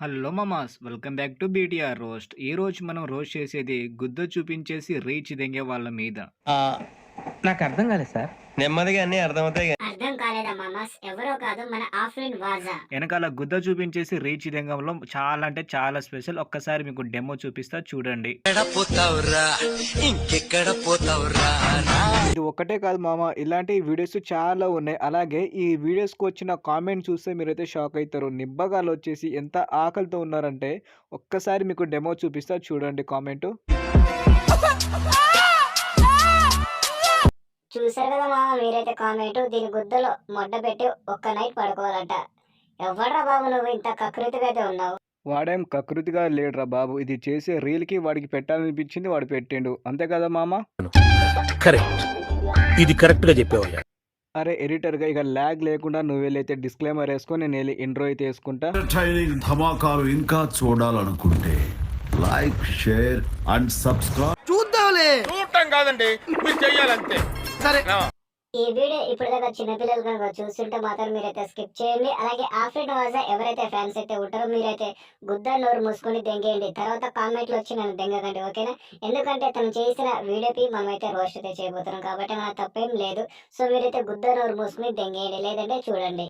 Hello మామాస్ welcome back to BTR roast. ఈ రోజు మనం రోస్ట్ చేసేది గుద్ద చూపించేసి రీచ్ దెంగే వాళ్ళ మీద. ఆ, నాకు అర్థం కాలేదు సార్. నెమ్మదిగా అన్ని అర్థమవుతాయి. అర్థం కాలేదా మామాస్? ఎవరో కాదు, మన ఆఫ్రిన్ వాజా. వెనకాల గుద్ద చూపించేసి రీచ్ దెంగంలో చాలా అంటే చాలా స్పెషల్. ఒక్కసారి మీకు డెమో చూపిస్తా చూడండి. ఇది ఒక్కటే కాదు మామ, ఇలాంటి వీడియోస్ చాలా ఉన్నాయి. అలాగే ఈ వీడియోస్ కు వచ్చిన కామెంట్ చూస్తే మీరైతే షాక్ అవుతారు. నిబ్బగాలు వచ్చేసి ఎంత ఆకలితో ఉన్నారంటే ఒక్కసారి మీకు డెమో చూపిస్తా చూడండి కామెంట్. చూసారు కదా మామ మీరైతే కామెంట్. దీని గుద్దలో మొడ్డ పెట్టి ఒక్క నైట్ పడుకోవాలంట. ఎవడ్రా బాబు నువ్వు ఇంత కకృతిగా అయితే ఉన్నావు? వాడేం కకృతిగా లేడురా బాబు, ఇది చేసే రీల్కి వాడికి పెట్టాలనిపించింది వాడు పెట్టిండు, అంతే కదా మామ. కరెక్ట్, ఇది కరెక్ట్ గా చెప్పావయ్యా. అరే ఎడిటర్గా ఇక ల్యాగ్ లేకుండా నువ్వు వెళ్ళైతే డిస్క్లైమర్ వేసుకొని నేను వెళ్ళి ఇంట్రో అయితే వేసుకుంటా. ఎంటర్టైనింగ్ ధమాకాలు ఇంకా చూడాలనుకుంటే లైక్, షేర్ అండ్ సబ్స్క్రైబ్. చూద్దాంలే. చూడటం కాదండి, మీరు చెయ్యాలంతే. సరే. ఈ వీడియో ఇప్పుడు దాకా చిన్నపిల్లలు కనుక చూస్తుంటే మాత్రం మీరైతే స్కిప్ చేయండి. అలాగే ఆఫ్రిన్ వాజా ఎవరైతే ఫ్యాన్స్ అయితే ఉంటారో మీరైతే గుద్ద నోరు మూసుకొని దెంగేయండి. తర్వాత కామెంట్లు వచ్చి నన్ను దెంగకండి, ఓకేనా? ఎందుకంటే తను చేసిన వీడియోకి మనమైతే రోస్ట్ అయితే చేయబోతున్నాం కాబట్టి మన తప్పేం లేదు. సో మీరైతే గుద్ద నోరు మూసుకొని దెంగేయండి, లేదంటే చూడండి.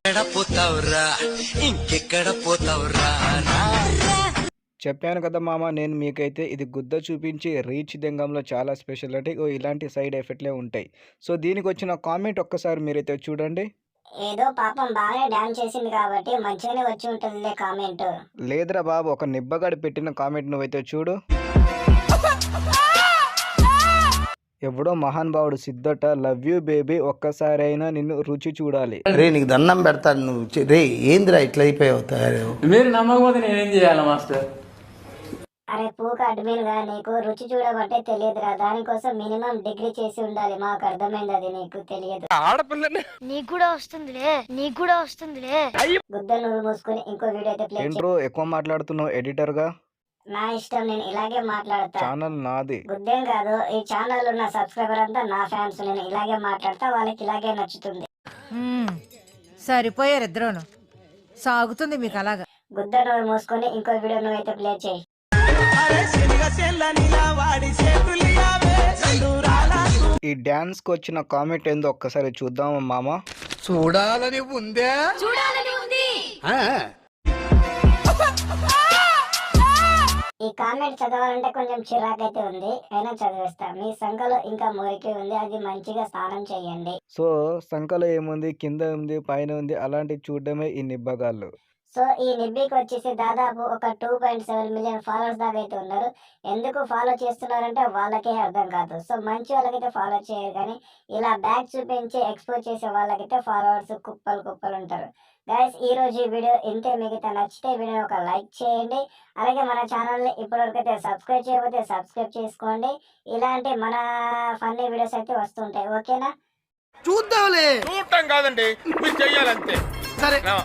చెప్పాను కదా మామ, నేను మీకైతే ఇది గుద్ద చూపించి రీచ్ దెంగంలో చాలా స్పెషాలిటీ ఇలాంటి సైడ్ ఎఫెక్ట్లే ఉంటాయి. సో దీనికి వచ్చిన కామెంట్ ఒక్కసారి మీరైతే చూడండి. ఏదో పాపం బాగా డాన్స్ చేసింది కాబట్టి మంచిగానే వచ్చి ఉంటుందిలే కామెంట్. లేదురా బాబు, ఒక నిబ్బగాడు పెట్టిన కామెంట్ నువ్వైతే చూడు. ఎవడో మహాన్ భావుడు సిద్ధట, లవ్ యూ బేబీ, ఒక్కసారైనా నిన్ను రుచి చూడాలి. రే నీకు దండం పెడతాను, నువ్వు రే ఏందిరా ఇట్లా అయిపోయావు తయారు. మీరు నమ్మకపోతే నేనేం చేయాలి మాస్టర్? అరే పూక అడ్మిన్ గా నీకు రుచి చూడబట్టే తెలియదురా. దానికోసం మినిమం డిగ్రీ చేసి ఉండాలి. మాకు అర్థమైంది, అది నీకు తెలియదు. ఆడపిల్లని నీకు కూడా వస్తుందిలే గుద్ద నూరు మూసుకుని ఇంకో వీడియో అయితే ప్లే ఏంట్రో ఎక్కువ మాట్లాడుతున్నావు ఎడిటర్ గా? నా ఇష్టం, నేను ఇలాగే మాట్లాడతా. ఛానల్ నాది. గుద్దేం కాదు, ఈ ఛానల్ ఉన్న సబ్స్క్రైబర్ అంతా నా ఫ్యాన్స్. నేను ఇలాగే మాట్లాడతా, వాళ్ళకి ఇలాగే నచ్చుతుంది. సరిపోయారు ఇద్దరును. సాగుతుంది మీకు అలాగా. గుద్ద నూరు మూసుకొని ఇంకో వీడియో నువ్వైతే ప్లే చేయి. ఈ డాన్స్ కు వచ్చిన కామెంట్ ఏందో ఒక్కసారి చూద్దామా మామ. చూడాలని ఉందే. ఈ కామెంట్ చదవాలంటే కొంచెం చిరాకైతే ఉంది, అయినా చదివేస్తా. మీ సంఖలో ఇంకా మురికి ఉంది, అది మంచిగా స్నానం చేయండి. సో సంకలో ఏముంది, కింద ఉంది, పైన ఉంది, అలాంటివి చూడడమే ఈ నిబ్బగాళ్ళు. సో ఈ నిబ్బీకి వచ్చేసి దాదాపు ఒక 2.7 మిలియన్ ఫాలోవర్స్ దాకా అయితే ఉన్నారు. ఎందుకు ఫాలో చేస్తున్నారంటే వాళ్ళకే అర్థం కాదు. సో మంచి వాళ్ళకైతే ఫాలో చేయరు, కానీ ఇలా బ్యాక్ చూపించి ఎక్స్పోజ్ చేసే వాళ్ళకైతే ఫాలోవర్స్ కుప్పలు ఉంటారు. గైస్ ఈ రోజు ఈ వీడియో ఇంతే. మీకు నచ్చితే వీడియో ఒక లైక్ చేయండి. అలాగే మన ఛానల్ని ఇప్పటివరకు అయితే సబ్స్క్రైబ్ చేయకపోతే సబ్స్క్రైబ్ చేసుకోండి. ఇలాంటి మన ఫన్నీ వీడియోస్ అయితే వస్తుంటాయి, ఓకేనా? చూద్దాంలే. చూడటం కాదండి, మీరు చెయ్యాలంతే. సరే.